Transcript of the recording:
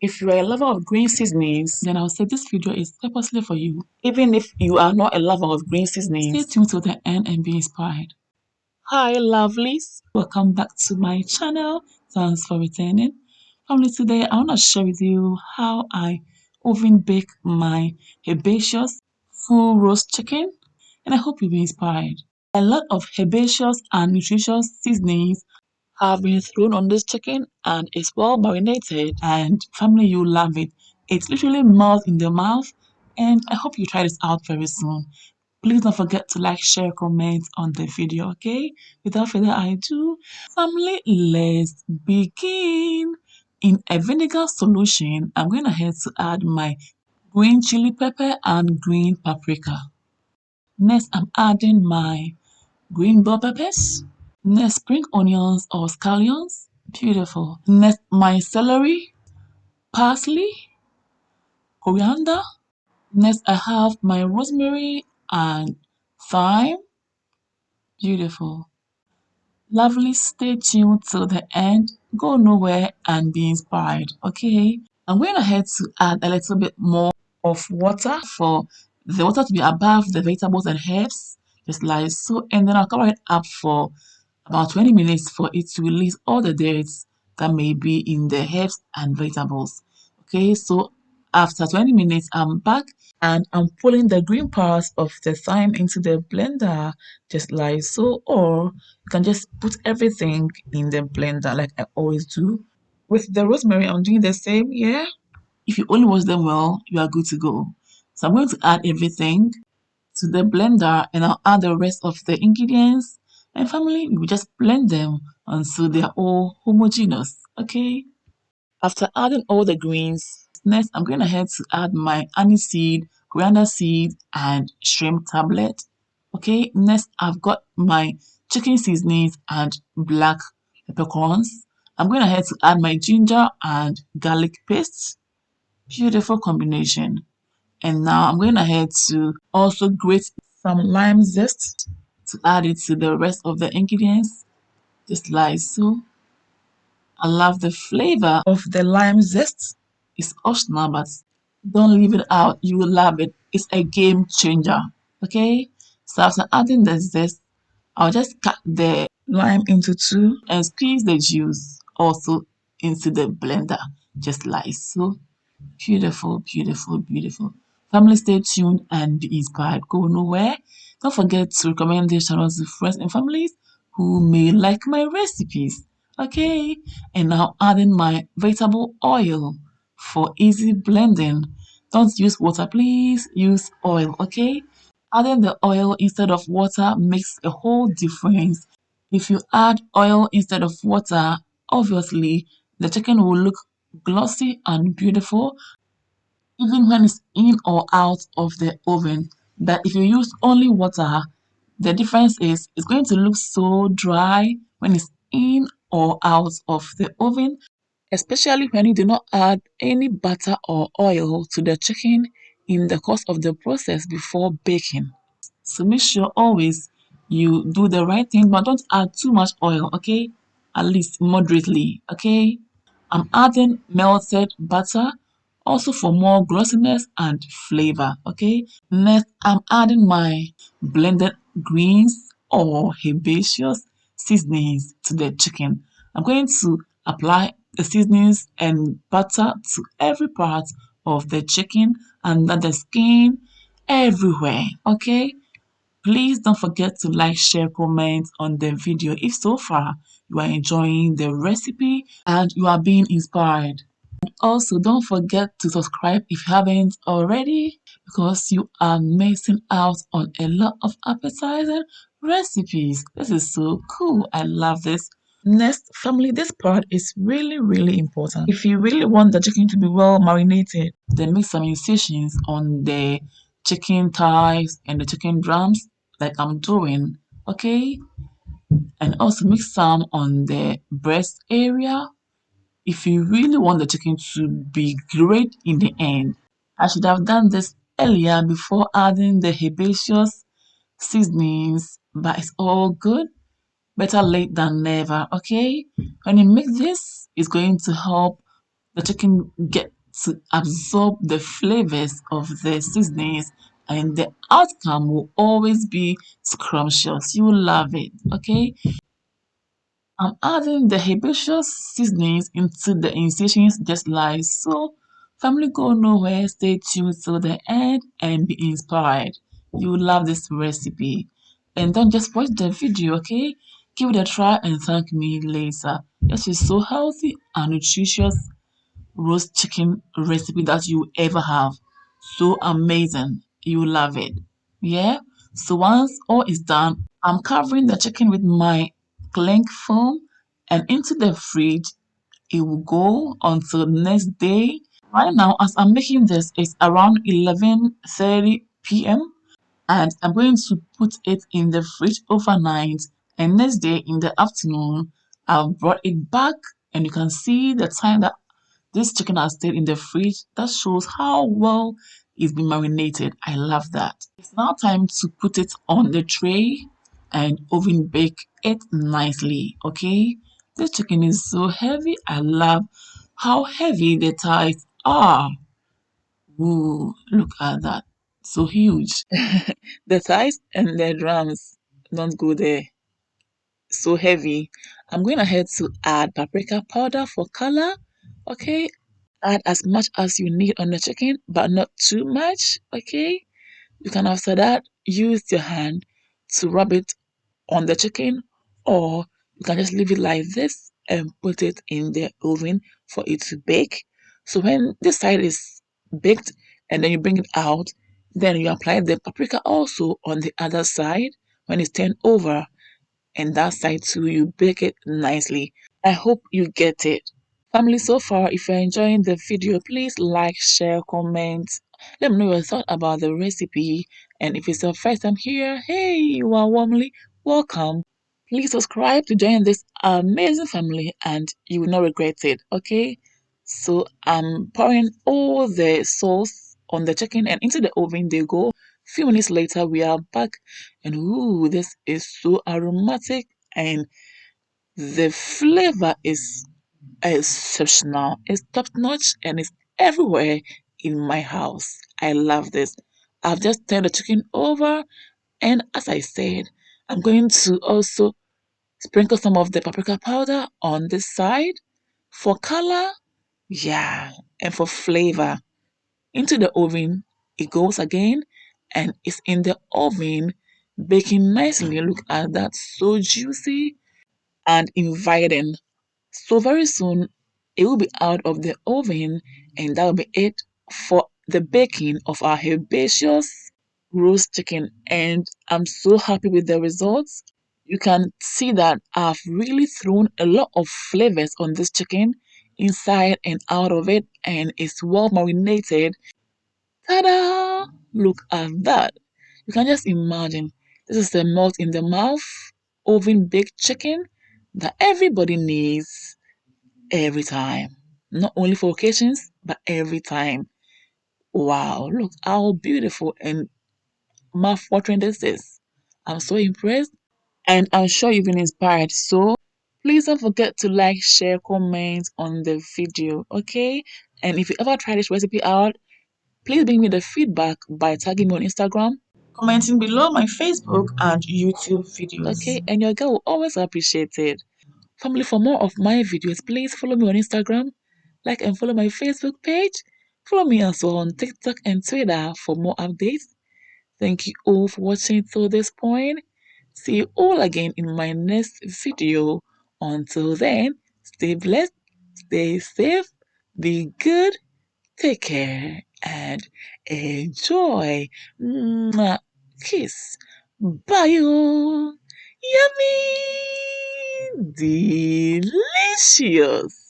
If you are a lover of green seasonings, then I'll say this video is purposely for you. Even if you are not a lover of green seasonings, stay tuned till the end and be inspired. Hi lovelies, welcome back to my channel. Thanks for returning. Family, today I want to share with you how I oven bake my herbaceous full roast chicken, and I hope you'll be inspired. A lot of herbaceous and nutritious seasonings have been thrown on this chicken and it's well marinated, and family, you love it. It's literally melts in the mouth, and I hope you try this out very soon. Please don't forget to like, share, comment on the video, okay? Without further ado, family, let's begin. In a vinegar solution, I'm going ahead to add my green chili pepper and green paprika. Next, I'm adding my green bell peppers. Next, spring onions or scallions. Beautiful. Next, my celery, parsley, coriander. Next, I have my rosemary and thyme. Beautiful. Lovely, stay tuned till the end. Go nowhere and be inspired, okay? I'm going ahead to add a little bit more of water for the water to be above the vegetables and herbs, just like so. And then I'll cover it up for about 20 minutes for it to release all the dirt that may be in the herbs and vegetables. Okay, so after 20 minutes, I'm back and I'm pulling the green parts of the thyme into the blender, just like so. Or you can just put everything in the blender like I always do. With the rosemary, I'm doing the same, yeah. If you only wash them well, you are good to go. So I'm going to add everything to the blender and I'll add the rest of the ingredients. And family, we just blend them until they are all homogeneous, okay? After adding all the greens, next I'm going ahead to add my aniseed, coriander seed, and shrimp tablet. Okay, next I've got my chicken seasonings and black peppercorns. I'm going ahead to add my ginger and garlic paste. Beautiful combination. And now I'm going ahead to also grate some lime zest to add it to the rest of the ingredients, just like so. I love the flavor of the lime zest. It's optional, but don't leave it out. You will love it. It's a game changer. Okay? So after adding the zest, I'll just cut the lime into two and squeeze the juice also into the blender, just like so. Beautiful, beautiful, beautiful. Family, stay tuned and be inspired. Go nowhere. Don't forget to recommend this channel to friends and families who may like my recipes. Okay, and now adding my vegetable oil for easy blending. Don't use water, please use oil. Okay, adding the oil instead of water makes a whole difference. If you add oil instead of water, obviously the chicken will look glossy and beautiful even when it's in or out of the oven. But if you use only water, the difference is it's going to look so dry when it's in or out of the oven, especially when you do not add any butter or oil to the chicken in the course of the process before baking. So make sure always you do the right thing, but don't add too much oil, okay? At least moderately, okay? I'm adding melted butter also for more glossiness and flavor, okay? Next, I'm adding my blended greens or herbaceous seasonings to the chicken. I'm going to apply the seasonings and butter to every part of the chicken, under the skin, everywhere, okay? Please don't forget to like, share, comment on the video if so far you are enjoying the recipe and you are being inspired. And also don't forget to subscribe if you haven't already, because you are missing out on a lot of appetizing recipes. This is so cool. I love this. Next, family, this part is really important. If you really want the chicken to be well marinated, then make some incisions on the chicken thighs and the chicken drums like I'm doing, okay? And also mix some on the breast area. If you really want the chicken to be great in the end, I should have done this earlier before adding the herbaceous seasonings, but it's all good. Better late than never, okay? When you mix this, it's going to help The chicken get to absorb the flavors of the seasonings, and the outcome will always be scrumptious. You will love it, okay? I'm adding the herbaceous seasonings into the incisions just like so. Family go nowhere, stay tuned till the end and be inspired. You will love this recipe. And don't just watch the video, okay? Give it a try and thank me later. This is so healthy and nutritious roast chicken recipe that you ever have. So amazing. You love it. Yeah? So once all is done, I'm covering the chicken with my cling film and into the fridge. It will go until the next day. Right now, as I'm making this, it's around 11:30 p.m. and I'm going to put it in the fridge overnight. And next day in the afternoon, I've brought it back, and you can see the time that this chicken has stayed in the fridge. That shows how well it's been marinated. I love that. It's now time to put it on the tray and oven bake it nicely. Okay, this chicken is so heavy. I love how heavy the thighs are. Ooh, look at that. So huge. The thighs and the drums don't go there. So heavy. I'm going ahead to add paprika powder for color. Okay, add as much as you need on the chicken, but not too much. Okay, you can after that use your hand to rub it on the chicken, or you can just leave it like this and put it in the oven for it to bake. So when this side is baked and then you bring it out, then you apply the paprika also on the other side when it's turned over, and that side too you bake it nicely. I hope you get it. Family, so far, if you're enjoying the video, please like, share, comment. Let me know your thought about the recipe. And if it's your first time here, hey, you are warmly welcome. Please subscribe to join this amazing family and you will not regret it, okay? So I'm pouring all the sauce on the chicken and into the oven they go. Few minutes later, we are back, and ooh, this is so aromatic, and the flavor is exceptional. It's top notch and it's everywhere in my house. I love this. I've just turned the chicken over, and as I said, I'm going to also sprinkle some of the paprika powder on this side for color, yeah, and for flavor. Into the oven it goes again, and it's in the oven baking nicely. Look at that, so juicy and inviting. So very soon it will be out of the oven, and that will be it for the baking of our herbaceous roast chicken. And I'm so happy with the results. You can see that I've really thrown a lot of flavors on this chicken inside and out of it, and it's well marinated. Ta-da! Look at that. You can just imagine this is the melt in the mouth oven baked chicken that everybody needs every time. Not only for occasions, but every time. Wow, look how beautiful and mouth-watering this is. I'm so impressed, and I'm sure you've been inspired. So please don't forget to like, share, comment on the video, okay? And if you ever try this recipe out, please bring me the feedback by tagging me on Instagram, commenting below my Facebook and YouTube videos. Okay, and your girl will always appreciate it. Family, for more of my videos, please follow me on Instagram, like and follow my Facebook page. Follow me also on TikTok and Twitter for more updates. Thank you all for watching till this point. See you all again in my next video. Until then, stay blessed, stay safe, be good, take care, and enjoy. Mwah. Kiss. Bye, you. Yummy! Delicious!